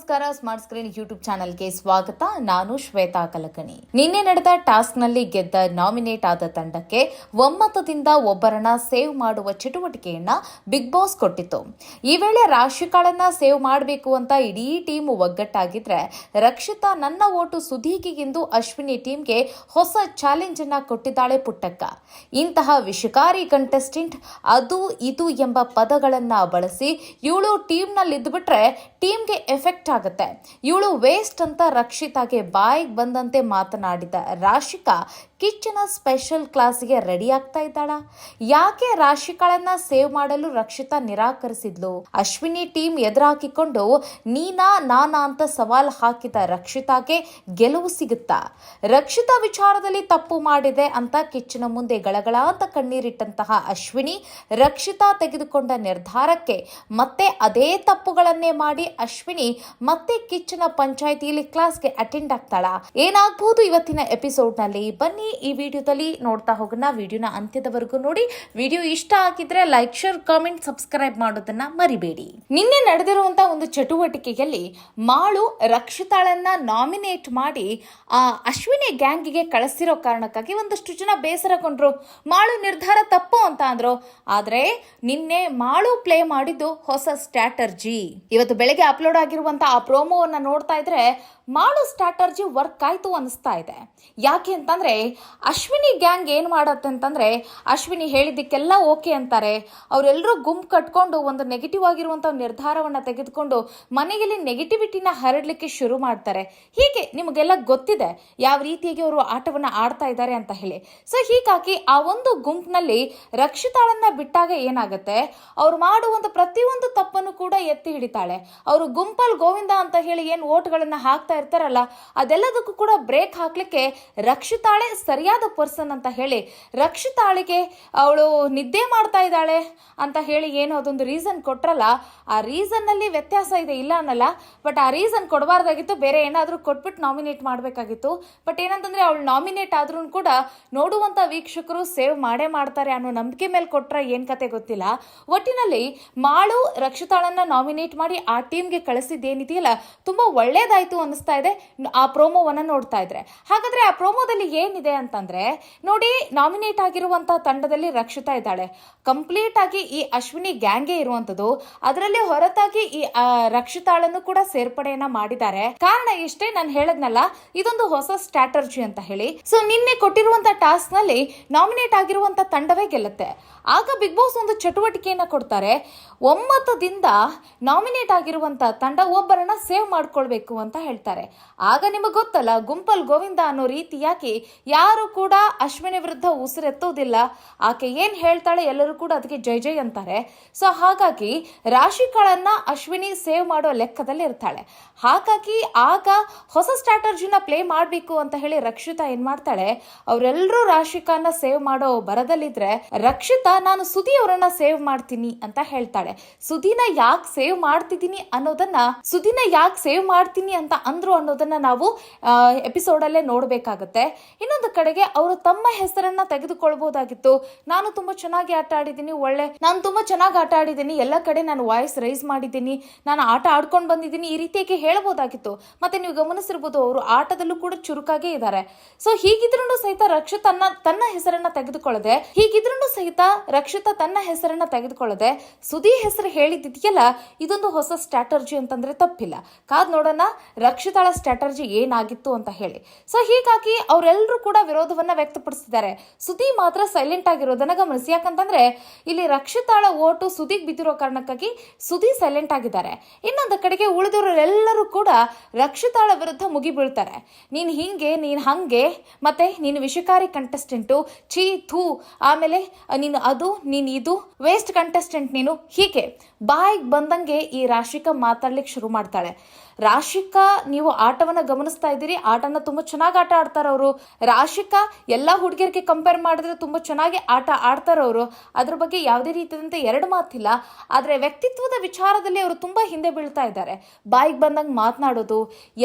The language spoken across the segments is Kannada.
ನಮಸ್ಕಾರ. ಸ್ಮಾರ್ಟ್ ಸ್ಕ್ರೀನ್ ಯೂಟ್ಯೂಬ್ ಚಾನೆಲ್ಗೆ ಸ್ವಾಗತ. ನಾನು ಶ್ವೇತಾ ಕಲಕಣಿ. ನಿನ್ನೆ ನಡೆದ ಟಾಸ್ಕ್ ನಲ್ಲಿ ಗೆದ್ದ ನಾಮಿನೇಟ್ ಆದ ತಂಡಕ್ಕೆ ಒಮ್ಮತದಿಂದ ಒಬ್ಬರನ್ನ ಸೇವ್ ಮಾಡುವ ಚಟುವಟಿಕೆಯನ್ನ ಬಿಗ್ ಬಾಸ್ ಕೊಟ್ಟಿತ್ತು. ಈ ವೇಳೆ ರಾಶಿಕಾಳನ್ನ ಸೇವ್ ಮಾಡಬೇಕು ಅಂತ ಇಡೀ ಟೀಮ್ ಒಗ್ಗಟ್ಟಾಗಿದ್ರೆ, ರಕ್ಷಿತಾ ನನ್ನ ಓಟು ಸುದೀಗಿಗೆಂದು ಅಶ್ವಿನಿ ಟೀಮ್ಗೆ ಹೊಸ ಚಾಲೆಂಜ್ ಅನ್ನ ಕೊಟ್ಟಿದ್ದಾಳೆ ಪುಟ್ಟಕ್ಕ. ಇಂತಹ ವಿಷಕಾರಿ ಕಂಟೆಸ್ಟೆಂಟ್ ಅದು ಇದು ಎಂಬ ಪದಗಳನ್ನ ಬಳಸಿ ಇವಳು ಟೀಮ್ ನಲ್ಲಿ ಇದ್ಬಿಟ್ರೆ ಟೀಮ್ಗೆ ಎಫೆಕ್ಟ್ ಆಗುತ್ತೆ. ಇವಳು ವೇಸ್ಟ್ ಅಂತ ರಕ್ಷಿತಾಗೆ ಬಾಯಿಗೆ ಬಂದಂತೆ ಮಾತನಾಡಿದ ರಾಶಿಕಾ ಕಿಚ್ಚನ ಸ್ಪೆಷಲ್ ಕ್ಲಾಸ್ಗೆ ರೆಡಿ ಆಗ್ತಾ ಇದ್ದಾಳ. ಯಾಕೆ ರಾಶಿಕಾಳನ್ನ ಸೇವ್ ಮಾಡಲು ರಕ್ಷಿತಾ ನಿರಾಕರಿಸಿದ್ಲು? ಅಶ್ವಿನಿ ಟೀಮ್ ಎದುರಾಕಿಕೊಂಡು ನೀನಾ ನಾನಾ ಅಂತ ಸವಾಲ್ ಹಾಕಿದ ರಕ್ಷಿತಾಗೆ ಗೆಲುವು ಸಿಗುತ್ತಾ? ರಕ್ಷಿತಾ ವಿಚಾರದಲ್ಲಿ ತಪ್ಪು ಮಾಡಿದೆ ಅಂತ ಕಿಚ್ಚನ ಮುಂದೆ ಗಳಗಳ ಅಂತ ಕಣ್ಣೀರಿಟ್ಟಂತಹ ಅಶ್ವಿನಿ ರಕ್ಷಿತಾ ತೆಗೆದುಕೊಂಡ ನಿರ್ಧಾರಕ್ಕೆ ಮತ್ತೆ ಅದೇ ತಪ್ಪುಗಳನ್ನೇ ಮಾಡಿ ಅಶ್ವಿನಿ ಮತ್ತೆ ಕಿಚ್ಚನ ಪಂಚಾಯಿತಿಯಲ್ಲಿ ಕ್ಲಾಸ್ಗೆ ಅಟೆಂಡ್ ಆಗ್ತಾಳ. ಏನಾಗಬಹುದು ಇವತ್ತಿನ ಎಪಿಸೋಡ್ ನಲ್ಲಿ? ಬನ್ನಿ ಈ ವಿಡಿಯೋದಲ್ಲಿ ನೋಡ್ತಾ ಹೋಗೋಣ. ವಿಡಿಯೋನ ಅಂತ್ಯದವರೆಗೂ ನೋಡಿ. ವಿಡಿಯೋ ಇಷ್ಟ ಆಗಿದ್ರೆ ಲೈಕ್, ಶೇರ್, ಕಾಮೆಂಟ್, ಸಬ್ಸ್ಕ್ರೈಬ್ ಮಾಡೋದನ್ನ ಮರಿಬೇಡಿ. ನಿನ್ನೆ ನಡೆದಿರುವಂತಹ ಒಂದು ಚಟುವಟಿಕೆಯಲ್ಲಿ ಮಾಳು ರಕ್ಷಿತಾಳನ್ನ ನಾಮಿನೇಟ್ ಮಾಡಿ ಅಶ್ವಿನಿ ಗ್ಯಾಂಗಿಗೆ ಕಳಿಸಿರೋ ಕಾರಣಕ್ಕಾಗಿ ಒಂದಷ್ಟು ಜನ ಬೇಸರಗೊಂಡ್ರು. ಮಾಳು ನಿರ್ಧಾರ ತಪ್ಪು ಅಂತ ಅಂದ್ರು. ಆದ್ರೆ ನಿನ್ನೆ ಮಾಳು ಪ್ಲೇ ಮಾಡಿದ್ದು ಹೊಸ ಸ್ಟ್ರಾಟರ್ಜಿ. ಇವತ್ತು ಬೆಳಗ್ಗೆ ಅಪ್ಲೋಡ್ ಆಗಿರುವಂತಹ ಆ ಪ್ರೋಮೋವನ್ನ ನೋಡ್ತಾ ಇದ್ರೆ ಮಾಳು ಸ್ಟ್ರಾಟರ್ಜಿ ವರ್ಕ್ ಆಯ್ತು ಅನಿಸ್ತಾ ಇದೆ. ಯಾಕೆ ಅಂತಂದ್ರೆ ಅಶ್ವಿನಿ ಗ್ಯಾಂಗ್ ಏನ್ ಮಾಡತ್ತೆ ಅಂತಂದ್ರೆ, ಅಶ್ವಿನಿ ಹೇಳಿದ್ದಕ್ಕೆಲ್ಲ ಓಕೆ ಅಂತಾರೆ. ಅವರೆಲ್ಲರೂ ಗುಂಪು ಕಟ್ಕೊಂಡು ಒಂದು ನೆಗೆಟಿವ್ ಆಗಿರುವಂತಹ ನಿರ್ಧಾರವನ್ನ ತೆಗೆದುಕೊಂಡು ಮನೆಯಲ್ಲಿ ನೆಗೆಟಿವಿಟಿನ ಹರಡ್ಲಿಕ್ಕೆ ಶುರು ಮಾಡ್ತಾರೆ. ಹೀಗೆ ನಿಮಗೆಲ್ಲ ಗೊತ್ತಿದೆ ಯಾವ ರೀತಿಯಾಗಿ ಅವರು ಆಟವನ್ನ ಆಡ್ತಾ ಇದ್ದಾರೆ ಅಂತ ಹೇಳಿ. ಸೊ ಹೀಗಾಗಿ ಆ ಒಂದು ಗುಂಪಿನಲ್ಲಿ ರಕ್ಷಿತಾಳನ್ನ ಬಿಟ್ಟಾಗ ಏನಾಗುತ್ತೆ, ಅವ್ರು ಮಾಡುವಂತ ಪ್ರತಿಯೊಂದು ತಪ್ಪನ್ನು ಕೂಡ ಎತ್ತಿ ಹಿಡಿತಾಳೆ. ಅವರು ಗುಂಪಲ್ ಗೋವಿಂದ ಅಂತ ಹೇಳಿ ಏನ್ ಓಟ್ಗಳನ್ನ ಹಾಕ್ತಾ ಇರ್ತಾರಲ್ಲ, ಅದೆಲ್ಲದಕ್ಕೂ ಕೂಡ ಬ್ರೇಕ್ ಹಾಕ್ಲಿಕ್ಕೆ ರಕ್ಷಿತಾಳೆ ಸರಿಯಾದ ಪರ್ಸನ್ ಅಂತ ಹೇಳಿ, ರಕ್ಷಿತಾಳಿಗೆ ಅವಳು ನಿದ್ದೆ ಮಾಡ್ತಾ ಇದ್ದಾಳೆ ಅಂತ ಹೇಳಿ ಏನೋ ಅದೊಂದು ರೀಸನ್ ಕೊಟ್ರಲ್ಲ, ಆ ರೀಸನ್ ನಲ್ಲಿ ವ್ಯತ್ಯಾಸ ಇದೆ, ಇಲ್ಲ ಅನ್ನಲ್ಲ. ಬಟ್ ಆ ರೀಸನ್ ಕೊಡಬಾರ್ದಾಗಿತ್ತು, ಬೇರೆ ಏನಾದ್ರೂ ಕೊಟ್ಬಿಟ್ಟು ನಾಮಿನೇಟ್ ಮಾಡಬೇಕಾಗಿತ್ತು. ಬಟ್ ಏನಂತಂದ್ರೆ ಅವಳು ನಾಮಿನೇಟ್ ಆದ್ರೂ ಕೂಡ ನೋಡುವಂತ ವೀಕ್ಷಕರು ಸೇವ್ ಮಾಡೇ ಮಾಡ್ತಾರೆ ಅನ್ನೋ ನಂಬಿಕೆ ಮೇಲೆ ಕೊಟ್ರ ಏನ್ ಕತೆ ಗೊತ್ತಿಲ್ಲ. ಒಟ್ಟಿನಲ್ಲಿ ಮಾಳು ರಕ್ಷಿತಾಳನ್ನ ನಾಮಿನೇಟ್ ಮಾಡಿ ಆ ಟೀಮ್ಗೆ ಕಳಿಸಿದ್ದೇನಿದೆಯಲ್ಲ, ತುಂಬಾ ಒಳ್ಳೇದಾಯ್ತು ಅನಿಸ್ತಾ ಇದೆ ಆ ಪ್ರೋಮೋವನ್ನ ನೋಡ್ತಾ ಇದ್ರೆ. ಹಾಗಾದ್ರೆ ಆ ಪ್ರೋಮೋದಲ್ಲಿ ಏನಿದೆ ಅಂತಂದ್ರೆ ನೋಡಿ, ನಾಮಿನೇಟ್ ಆಗಿರುವಂತಹ ತಂಡದಲ್ಲಿ ರಕ್ಷಿತಾ ಇದ್ದಾಳೆ. ಕಂಪ್ಲೀಟ್ ಆಗಿ ಈ ಅಶ್ವಿನಿ ಗ್ಯಾಂಗೇ ಇರುವಂತದ್ದು. ಅದರಲ್ಲಿ ಹೊರತಾಗಿ ಈ ರಕ್ಷಿತಾಳನ್ನು ಕೂಡ ಸೇರ್ಪಡೆಯನ್ನ ಮಾಡಿದ್ದಾರೆ. ಕಾರಣ ಇಷ್ಟೇ, ನಾನು ಹೇಳದ್ನಲ್ಲ, ಇದೊಂದು ಹೊಸ ಸ್ಟ್ರಾಟರ್ಜಿ ಅಂತ ಹೇಳಿ. ಸೊ ನಿನ್ನೆ ಕೊಟ್ಟಿರುವಂತಹ ಟಾಸ್ಕ್ ನಲ್ಲಿ ನಾಮಿನೇಟ್ ಆಗಿರುವಂತಹ ತಂಡವೇ ಗೆಲ್ಲುತ್ತೆ. ಆಗ ಬಿಗ್ ಬಾಸ್ ಒಂದು ಚಟುವಟಿಕೆಯನ್ನ ಕೊಡ್ತಾರೆ. ಒಮ್ಮತದಿಂದ ನಾಮಿನೇಟ್ ಆಗಿರುವಂತಹ ತಂಡ ಒಬ್ಬರನ್ನ ಸೇವ್ ಮಾಡ್ಕೊಳ್ಬೇಕು ಅಂತ ಹೇಳ್ತಾರೆ. ಆಗ ನಿಮಗೆ ಗೊತ್ತಲ್ಲ, ಗುಂಪಲ್ ಗೋವಿಂದ ಅನ್ನೋ ರೀತಿಯಾಗಿ ಯಾರು ಕೂಡ ಅಶ್ವಿನಿ ವಿರುದ್ಧ ಉಸಿರೆತ್ತೋದಿಲ್ಲ. ಆಕೆ ಏನ್ ಹೇಳ್ತಾಳೆ ಎಲ್ಲರೂ ಕೂಡ ಅದಕ್ಕೆ ಜೈ ಜೈ ಅಂತಾರೆ. ಸೊ ಹಾಗಾಗಿ ರಾಶಿಕಾಳನ್ನ ಅಶ್ವಿನಿ ಸೇವ್ ಮಾಡೋ ಲೆಕ್ಕದಲ್ಲಿ ಇರ್ತಾಳೆ. ಹಾಗಾಗಿ ಆಗ ಹೊಸ ಸ್ಟ್ರಾಟರ್ಜಿನ ಪ್ಲೇ ಮಾಡಬೇಕು ಅಂತ ಹೇಳಿ ರಕ್ಷಿತಾ ಏನ್ ಮಾಡ್ತಾಳೆ, ಅವರೆಲ್ಲರೂ ರಾಶಿಕಾನ ಸೇವ್ ಮಾಡೋ ಬರದಲ್ಲಿದ್ರೆ ರಕ್ಷಿತಾ ನಾನು ಸುದಿ ಅವರನ್ನ ಸೇವ್ ಮಾಡ್ತೀನಿ ಅಂತ ಹೇಳ್ತಾಳೆ. ಸುದಿನ ಯಾಕೆ ಸೇವ್ ಮಾಡ್ತಿದ್ದೀನಿ ಅಂತ ಅಂದ್ರು ಅನ್ನೋದನ್ನ ನಾವು ಎಪಿಸೋಡ್ ಅಲ್ಲೇ ನೋಡ್ಬೇಕಾಗತ್ತೆ. ಇನ್ನೊಂದು ಕಡೆಗೆ ಅವರು ತಮ್ಮ ಹೆಸರನ್ನ ತೆಗೆದುಕೊಳ್ಬಹುದಾಗಿತ್ತು. ನಾನು ತುಂಬಾ ಚೆನ್ನಾಗಿ ಆಟ ಆಡಿದ್ದೀನಿ, ಎಲ್ಲ ಕಡೆ ನಾನು ವಾಯ್ಸ್ ರೈಸ್ ಮಾಡಿದ್ದೀನಿ, ನಾನು ಆಟ ಆಡ್ಕೊಂಡು ಬಂದಿದ್ದೀನಿ, ಈ ರೀತಿಯಾಗಿ ಹೇಳ್ಬೋದಾಗಿತ್ತು. ಮತ್ತೆ ನೀವು ಗಮನಿಸಿರ್ಬೋದು, ಅವರು ಆಟದಲ್ಲೂ ಕೂಡ ಚುರುಕಾಗೇ ಇದ್ದಾರೆ. ಸೊ ಹೀಗಿದ್ರೂ ಸಹಿತ ರಕ್ಷಿತಾ ತನ್ನ ಹೆಸರನ್ನ ತೆಗೆದುಕೊಳ್ಳದೆ ಸುದಿ ಹೆಸರು ಹೇಳಿದ್ದಿದೆಯಲ್ಲ, ಇದೊಂದು ಹೊಸ ಸ್ಟ್ರಾಟರ್ಜಿ ಅಂತಂದ್ರೆ ತಪ್ಪಿಲ್ಲ. ಕಾದ್ ನೋಡೋಣ ರಕ್ಷಿತಾಳ ಸ್ಟ್ರಾಟರ್ಜಿ ಏನಾಗಿತ್ತು ಅಂತ ಹೇಳಿ. ಸೊ ಹೀಗಾಗಿ ಅವರೆಲ್ಲರೂ ಕೂಡ ವಿರೋಧವನ್ನ ವ್ಯಕ್ತಪಡಿಸಿದ್ದಾರೆ. ಸುದಿ ಮಾತ್ರ ಸೈಲೆಂಟ್ ಆಗಿರೋದನ್ನ ಗಮನಿಸಿ. ಯಾಕಂತಂದ್ರೆ ಇಲ್ಲಿ ರಕ್ಷಿತಾಳ ಓಟು ಸುದಿಗ್ ಬಿದ್ದಿರೋ ಕಾರಣಕ್ಕಾಗಿ ಸುದಿ ಸೈಲೆಂಟ್ ಆಗಿದ್ದಾರೆ. ಇನ್ನೊಂದು ಕಡೆಗೆ ಉಳಿದವರೆಲ್ಲರೂ ಕೂಡ ರಕ್ಷಿತಾಳ ವಿರುದ್ಧ ಮುಗಿ ಬೀಳ್ತಾರೆ. ನೀನ್ ಹಿಂಗೆ, ನೀನ್ ಹಂಗೆ, ಮತ್ತೆ ನೀನು ವಿಷಕಾರಿ ಕಂಟೆಸ್ಟೆಂಟು, ಛೀ ಥೂ, ಆಮೇಲೆ ನೀನು ಅದು, ನೀನ್ ಇದು, ವೇಸ್ಟ್ ಕಂಟೆಸ್ಟೆಂಟ್ ನೀನು, ಹೀಗೆ ಬಾಯಿಗೆ ಬಂದಂಗೆ ಈ ರಾಶಿಕಾ ಮಾತಾಡ್ಲಿಕ್ಕೆ ಶುರು ಮಾಡ್ತಾಳೆ. ರಾಶಿಕಾ, ನೀವು ನೀವು ಆಟವನ್ನ ಗಮನಿಸ್ತಾ ಇದ್ದೀರಿ. ಆಟನ ತುಂಬಾ ಚೆನ್ನಾಗಿ ಆಟ ಆಡ್ತಾರ ಅವರು. ರಾಶಿಕಾ ಎಲ್ಲಾ ಹುಡುಗಿಯರಿಗೆ ಕಂಪೇರ್ ಮಾಡಿದ್ರೆ ತುಂಬಾ ಚೆನ್ನಾಗಿ ಆಟ ಆಡ್ತಾರ ಅವರು. ಅದ್ರ ಬಗ್ಗೆ ಯಾವುದೇ ರೀತಿಯಾದಂತೆ ಎರಡು ಮಾತಿಲ್ಲ. ಆದ್ರೆ ವ್ಯಕ್ತಿತ್ವದ ವಿಚಾರದಲ್ಲಿ ಅವರು ತುಂಬಾ ಹಿಂದೆ ಬೀಳ್ತಾ ಇದ್ದಾರೆ. ಬಾಯಿಗೆ ಬಂದಂಗೆ ಮಾತನಾಡೋದು,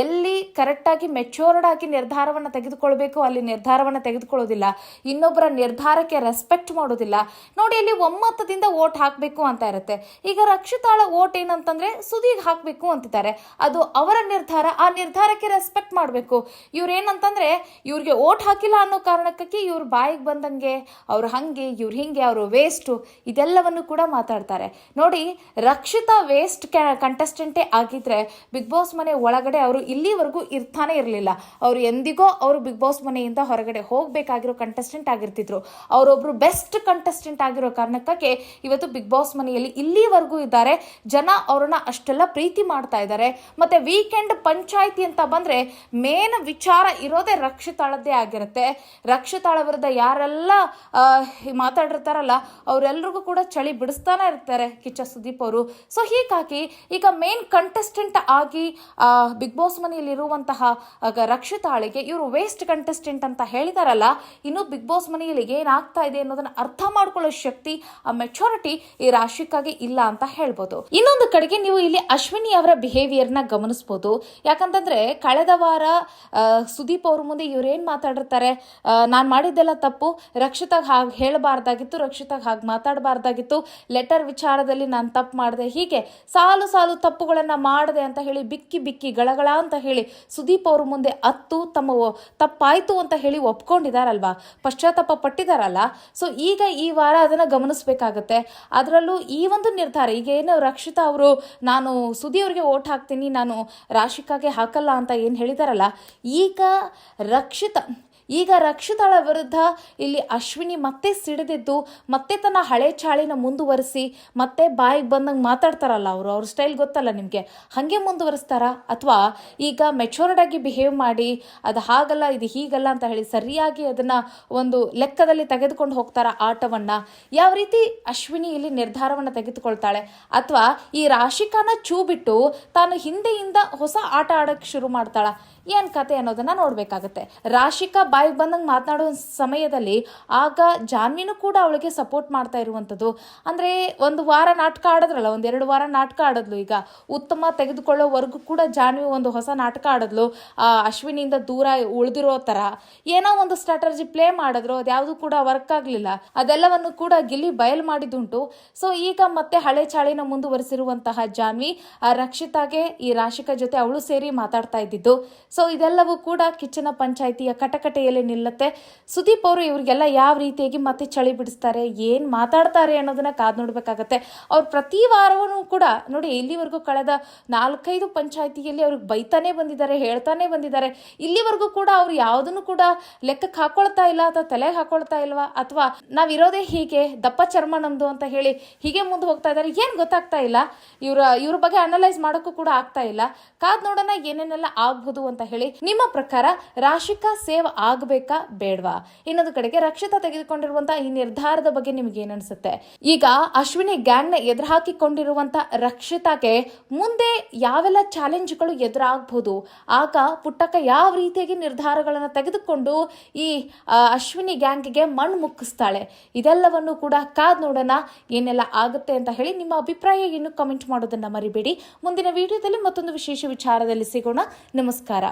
ಎಲ್ಲಿ ಕರೆಕ್ಟ್ ಆಗಿ ಮೆಚೂರ್ಡ್ ಆಗಿ ನಿರ್ಧಾರವನ್ನ ತೆಗೆದುಕೊಳ್ಬೇಕು ಅಲ್ಲಿ ನಿರ್ಧಾರವನ್ನ ತೆಗೆದುಕೊಳ್ಳೋದಿಲ್ಲ. ಇನ್ನೊಬ್ಬರ ನಿರ್ಧಾರಕ್ಕೆ ರೆಸ್ಪೆಕ್ಟ್ ಮಾಡೋದಿಲ್ಲ. ನೋಡಿ, ಇಲ್ಲಿ ಒಮ್ಮತದಿಂದ ವೋಟ್ ಹಾಕಬೇಕು ಅಂತ ಇರುತ್ತೆ. ಈಗ ರಕ್ಷಿತಾಳ ವೋಟ್ ಏನಂತಂದ್ರೆ ಸುದೀಗ್ ಹಾಕಬೇಕು ಅಂತಿದ್ದಾರೆ. ಅದು ಅವರ ನಿರ್ಧಾರ. ಆ ನಿರ್ಧಾರಕ್ಕೆ ರೆಸ್ಪೆಕ್ಟ್ ಮಾಡಬೇಕು. ಇವ್ರೇನಂತಂದ್ರೆ ಇವ್ರಿಗೆ ವೋಟ್ ಹಾಕಿಲ್ಲ ಅನ್ನೋ ಕಾರಣಕ್ಕೆ ಇವ್ರ ಬಾಯಿಗೆ ಬಂದಂಗೆ ಅವ್ರು ಹಂಗೆ ಇವ್ರು ಹಿಂಗೆ ಅವರು ವೇಸ್ಟ್ ಇದೆಲ್ಲವನ್ನು ಕೂಡ ಮಾತಾಡ್ತಾರೆ. ನೋಡಿ, ರಕ್ಷಿತಾ ವೇಸ್ಟ್ ಕಂಟೆಸ್ಟೆಂಟೇ ಆಗಿದ್ರೆ ಬಿಗ್ ಬಾಸ್ ಮನೆ ಒಳಗಡೆ ಅವರು ಇಲ್ಲಿವರೆಗೂ ಇರ್ತಾನೆ ಇರಲಿಲ್ಲ. ಅವರು ಎಂದಿಗೋ ಅವರು ಬಿಗ್ ಬಾಸ್ ಮನೆಯಿಂದ ಹೊರಗಡೆ ಹೋಗ್ಬೇಕಾಗಿರೋ ಕಂಟೆಸ್ಟೆಂಟ್ ಆಗಿರ್ತಿದ್ರು. ಅವರೊಬ್ರು ಬೆಸ್ಟ್ ಕಂಟೆಸ್ಟೆಂಟ್ ಆಗಿರೋ ಕಾರಣಕ್ಕೆ ಇವತ್ತು ಬಿಗ್ ಬಾಸ್ ಮನೆಯಲ್ಲಿ ಇಲ್ಲಿವರೆಗೂ ಇದ್ದಾರೆ. ಜನ ಅವ್ರನ್ನ ಅಷ್ಟೆಲ್ಲ ಪ್ರೀತಿ ಮಾಡ್ತಾ ಇದ್ದಾರೆ. ಮತ್ತೆ ವೀಕೆಂಡ್ ಪಂಚಾಯಿತಿ ಅಂತ ಬಂದ್ರೆ ಮೇನ್ ವಿಚಾರ ಇರೋದೇ ರಕ್ಷಿತಾಳದ್ದೇ ಆಗಿರುತ್ತೆ. ರಕ್ಷಿತಾಳ ವಿರುದ್ಧ ಯಾರೆಲ್ಲ ಮಾತಾಡಿರ್ತಾರಲ್ಲ ಅವರೆಲ್ಲರಿಗೂ ಕೂಡ ಚಳಿ ಬಿಡಿಸ್ತಾನೆ ಇರ್ತಾರೆ ಕಿಚ್ಚ ಸುದೀಪ್ ಅವರು. ಸೊ ಹೀಗಾಗಿ ಈಗ ಮೇನ್ ಕಂಟೆಸ್ಟೆಂಟ್ ಆಗಿ ಬಿಗ್ ಬಾಸ್ ಮನೆಯಲ್ಲಿ ಇರುವಂತಹ ರಕ್ಷಿತಾಳಿಗೆ ಇವರು ವೇಸ್ಟ್ ಕಂಟೆಸ್ಟೆಂಟ್ ಅಂತ ಹೇಳಿದಾರಲ್ಲ, ಇನ್ನು ಬಿಗ್ ಬಾಸ್ ಮನೆಯಲ್ಲಿ ಏನಾಗ್ತಾ ಇದೆ ಅನ್ನೋದನ್ನ ಅರ್ಥ ಮಾಡ್ಕೊಳ್ಳೋ ಶಕ್ತಿ, ಆ ಮೆಚುರಿಟಿ ಈ ರಾಶಿಕಾಗೆ ಇಲ್ಲ ಅಂತ ಹೇಳ್ಬೋದು. ಇನ್ನೊಂದು ಕಡೆಗೆ ನೀವು ಇಲ್ಲಿ ಅಶ್ವಿನಿ ಅವರ ಬಿಹೇವಿಯರ್ ನ ಗಮನಿಸಬಹುದು. ಯಾಕಂತಂದ್ರೆ ಕಳೆದ ವಾರ ಸುದೀಪ್ ಅವ್ರ ಮುಂದೆ ಇವ್ರೇನ್ ಮಾತಾಡಿರ್ತಾರೆ, ನಾನ್ ಮಾಡಿದ್ದೆಲ್ಲ ತಪ್ಪು, ರಕ್ಷಿತಾಗ್ ಹಾಗೆ ಹೇಳಬಾರ್ದಾಗಿತ್ತು, ರಕ್ಷಿತಾಗ್ ಹಾಗೆ ಮಾತಾಡಬಾರ್ದಾಗಿತ್ತು, ಲೆಟರ್ ವಿಚಾರದಲ್ಲಿ ನಾನು ತಪ್ಪು ಮಾಡಿದೆ, ಹೀಗೆ ಸಾಲು ಸಾಲು ತಪ್ಪುಗಳನ್ನ ಮಾಡಿದೆ ಅಂತ ಹೇಳಿ ಬಿಕ್ಕಿ ಬಿಕ್ಕಿ ಗಳಗಳ ಅಂತ ಹೇಳಿ ಸುದೀಪ್ ಅವ್ರ ಮುಂದೆ ತಮ್ಮ ತಪ್ಪಾಯ್ತು ಅಂತ ಹೇಳಿ ಒಪ್ಕೊಂಡಿದಾರಲ್ವಾ, ಪಶ್ಚಾತ್ತಾಪ ಪಟ್ಟಿದಾರಲ್ಲ. ಸೊ ಈಗ ಈ ವಾರ ಅದನ್ನ ಗಮನಿಸಬೇಕಾಗತ್ತೆ. ಅದರಲ್ಲೂ ಈ ಒಂದು ನಿರ್ಧಾರ, ಈಗ ಏನು ರಕ್ಷಿತಾ ಅವರು ನಾನು ಸುದಿ ಅವ್ರಿಗೆ ಓಟ್ ಹಾಕ್ತೀನಿ, ನಾನು ರಾಶಿಕಾಗೆ ಹಾಕಲ್ಲ ಅಂತ ಏನು ಹೇಳಿದಾರಲ್ಲ, ಈಗ ರಕ್ಷಿತಾಳ ವಿರುದ್ಧ ಇಲ್ಲಿ ಅಶ್ವಿನಿ ಮತ್ತೆ ಸಿಡಿದಿದ್ದು ಮತ್ತೆ ತನ್ನ ಹಳೆ ಚಾಳಿನ ಮುಂದುವರಿಸಿ ಮತ್ತೆ ಬಾಯಿಗೆ ಬಂದಂಗೆ ಮಾತಾಡ್ತಾರಲ್ಲ ಅವ್ರ ಸ್ಟೈಲ್ ಗೊತ್ತಲ್ಲ ನಿಮಗೆ, ಹಾಗೆ ಮುಂದುವರಿಸ್ತಾರ ಅಥವಾ ಈಗ ಮೆಚೂರ್ಡ್ ಆಗಿ ಬಿಹೇವ್ ಮಾಡಿ ಅದು ಹಾಗಲ್ಲ ಇದು ಹೀಗಲ್ಲ ಅಂತ ಹೇಳಿ ಸರಿಯಾಗಿ ಅದನ್ನ ಒಂದು ಲೆಕ್ಕದಲ್ಲಿ ತೆಗೆದುಕೊಂಡು ಹೋಗ್ತಾರ ಆಟವನ್ನ. ಯಾವ ರೀತಿ ಅಶ್ವಿನಿ ಇಲ್ಲಿ ನಿರ್ಧಾರವನ್ನ ತೆಗೆದುಕೊಳ್ತಾಳೆ ಅಥವಾ ಈ ರಾಶಿಕಾನ ಚೂ ಬಿಟ್ಟು ತಾನು ಹಿಂದೆಯಿಂದ ಹೊಸ ಆಟ ಆಡಕ್ಕೆ ಶುರು ಮಾಡ್ತಾಳ, ಏನ್ ಕತೆ ಅನ್ನೋದನ್ನ ನೋಡ್ಬೇಕಾಗತ್ತೆ. ರಾಶಿಕಾ ಬಾಯಿಗೆ ಬಂದಂಗೆ ಮಾತನಾಡೋ ಸಮಯದಲ್ಲಿ ಆಗ ಜಾನ್ವಿನೂ ಕೂಡ ಅವಳಿಗೆ ಸಪೋರ್ಟ್ ಮಾಡ್ತಾ ಇರುವಂಥದ್ದು. ಅಂದ್ರೆ ಒಂದು ವಾರ ನಾಟಕ ಆಡಿದ್ರಲ್ಲ, 1-2 ವಾರ ನಾಟಕ ಆಡಿದ್ಲು. ಈಗ ಉತ್ತಮ ತೆಗೆದುಕೊಳ್ಳೋವರೆಗೂ ಕೂಡ ಜಾನ್ವಿ ಒಂದು ಹೊಸ ನಾಟಕ ಆಡಿದ್ಲು. ಅಶ್ವಿನಿಯಿಂದ ದೂರ ಉಳಿದಿರೋ ತರ ಏನೋ ಒಂದು ಸ್ಟ್ರಾಟಜಿ ಪ್ಲೇ ಮಾಡಿದ್ರು, ಅದ್ಯಾವುದು ಕೂಡ ವರ್ಕ್ ಆಗ್ಲಿಲ್ಲ. ಅದೆಲ್ಲವನ್ನು ಕೂಡ ಗಿಲ್ಲಿ ಬಯಲು ಮಾಡಿದುಂಟು. ಸೊ ಈಗ ಮತ್ತೆ ಹಳೆ ಚಾಳಿನ ಮುಂದುವರಿಸಿರುವಂತಹ ಜಾನ್ವಿ ರಕ್ಷಿತಾಗೆ ಈ ರಾಶಿಕಾ ಜೊತೆ ಅವಳು ಸೇರಿ ಮಾತಾಡ್ತಾ ಇದ್ದಿದ್ದು. ಸೊ ಇದೆಲ್ಲವೂ ಕೂಡ ಕಿಚ್ಚನ ಪಂಚಾಯಿತಿಯ ಕಟಕಟೆಯಲ್ಲಿ ನಿಲ್ಲುತ್ತೆ. ಸುದೀಪ್ ಅವರು ಇವ್ರಿಗೆಲ್ಲ ಯಾವ ರೀತಿಯಾಗಿ ಮತ್ತೆ ಚಳಿ ಬಿಡಿಸ್ತಾರೆ, ಏನ್ ಮಾತಾಡ್ತಾರೆ ಅನ್ನೋದನ್ನ ಕಾದ್ ನೋಡ್ಬೇಕಾಗತ್ತೆ. ಅವ್ರು ಪ್ರತಿ ವಾರವೂ ಕೂಡ ನೋಡಿ, ಇಲ್ಲಿವರೆಗೂ ಕಳೆದ 4-5 ಪಂಚಾಯಿತಿಯಲ್ಲಿ ಅವ್ರಿಗೆ ಬೈತಾನೆ ಬಂದಿದ್ದಾರೆ, ಹೇಳ್ತಾನೆ ಬಂದಿದ್ದಾರೆ. ಇಲ್ಲಿವರೆಗೂ ಕೂಡ ಅವ್ರು ಯಾವುದನ್ನು ಕೂಡ ಲೆಕ್ಕಕ್ಕೆ ಹಾಕೊಳ್ತಾ ಇಲ್ಲ ಅಥವಾ ತಲೆಗೆ ಹಾಕೊಳ್ತಾ ಇಲ್ವಾ, ಅಥವಾ ನಾವಿರೋದೇ ಹೀಗೆ, ದಪ್ಪ ಚರ್ಮ ನಮ್ದು ಅಂತ ಹೇಳಿ ಹೀಗೆ ಮುಂದೆ ಹೋಗ್ತಾ ಇದ್ದಾರೆ. ಏನ್ ಗೊತ್ತಾಗ್ತಾ ಇಲ್ಲ, ಇವ್ರ ಬಗ್ಗೆ ಅನಲೈಸ್ ಮಾಡೋಕ್ಕೂ ಕೂಡ ಆಗ್ತಾ ಇಲ್ಲ. ಕಾದ್ ನೋಡೋಣ ಏನೇನೆಲ್ಲ ಆಗ್ಬಹುದು ಅಂತ ಹೇಳಿ. ನಿಮ್ಮ ಪ್ರಕಾರ ರಾಶಿಕಾ ಸೇವ್ ಆಗಬೇಕಾ ಬೇಡವಾ? ಇನ್ನೊಂದು ಕಡೆಗೆ ರಕ್ಷಿತಾ ತೆಗೆದುಕೊಂಡಿರುವಂತಹ ಈ ನಿರ್ಧಾರದ ಬಗ್ಗೆ ನಿಮ್ಗೆ ಏನ್ ಅನ್ಸುತ್ತೆ? ಈಗ ಅಶ್ವಿನಿ ಗ್ಯಾಂಗ್ ನ ಎದುರು ಹಾಕಿಕೊಂಡಿರುವಂತ ರಕ್ಷಿತಾಗೆ ಮುಂದೆ ಯಾವೆಲ್ಲ ಚಾಲೆಂಜ್ಗಳು ಎದುರಾಗಬಹುದು, ಆಗ ಪುಟ್ಟಕ್ಕ ಯಾವ ರೀತಿಯಾಗಿ ನಿರ್ಧಾರಗಳನ್ನ ತೆಗೆದುಕೊಂಡು ಈ ಅಶ್ವಿನಿ ಗ್ಯಾಂಗ್ಗೆ ಮಣ್ಣು ಮುಕ್ಕಿಸ್ತಾಳೆ, ಇದೆಲ್ಲವನ್ನು ಕೂಡ ಕಾದ್ ನೋಡೋಣ ಏನೆಲ್ಲ ಆಗುತ್ತೆ ಅಂತ ಹೇಳಿ. ನಿಮ್ಮ ಅಭಿಪ್ರಾಯ ಇನ್ನು ಕಮೆಂಟ್ ಮಾಡೋದನ್ನ ಮರಿಬೇಡಿ. ಮುಂದಿನ ವಿಡಿಯೋದಲ್ಲಿ ಮತ್ತೊಂದು ವಿಶೇಷ ವಿಚಾರದಲ್ಲಿ ಸಿಗೋಣ. ನಮಸ್ಕಾರ.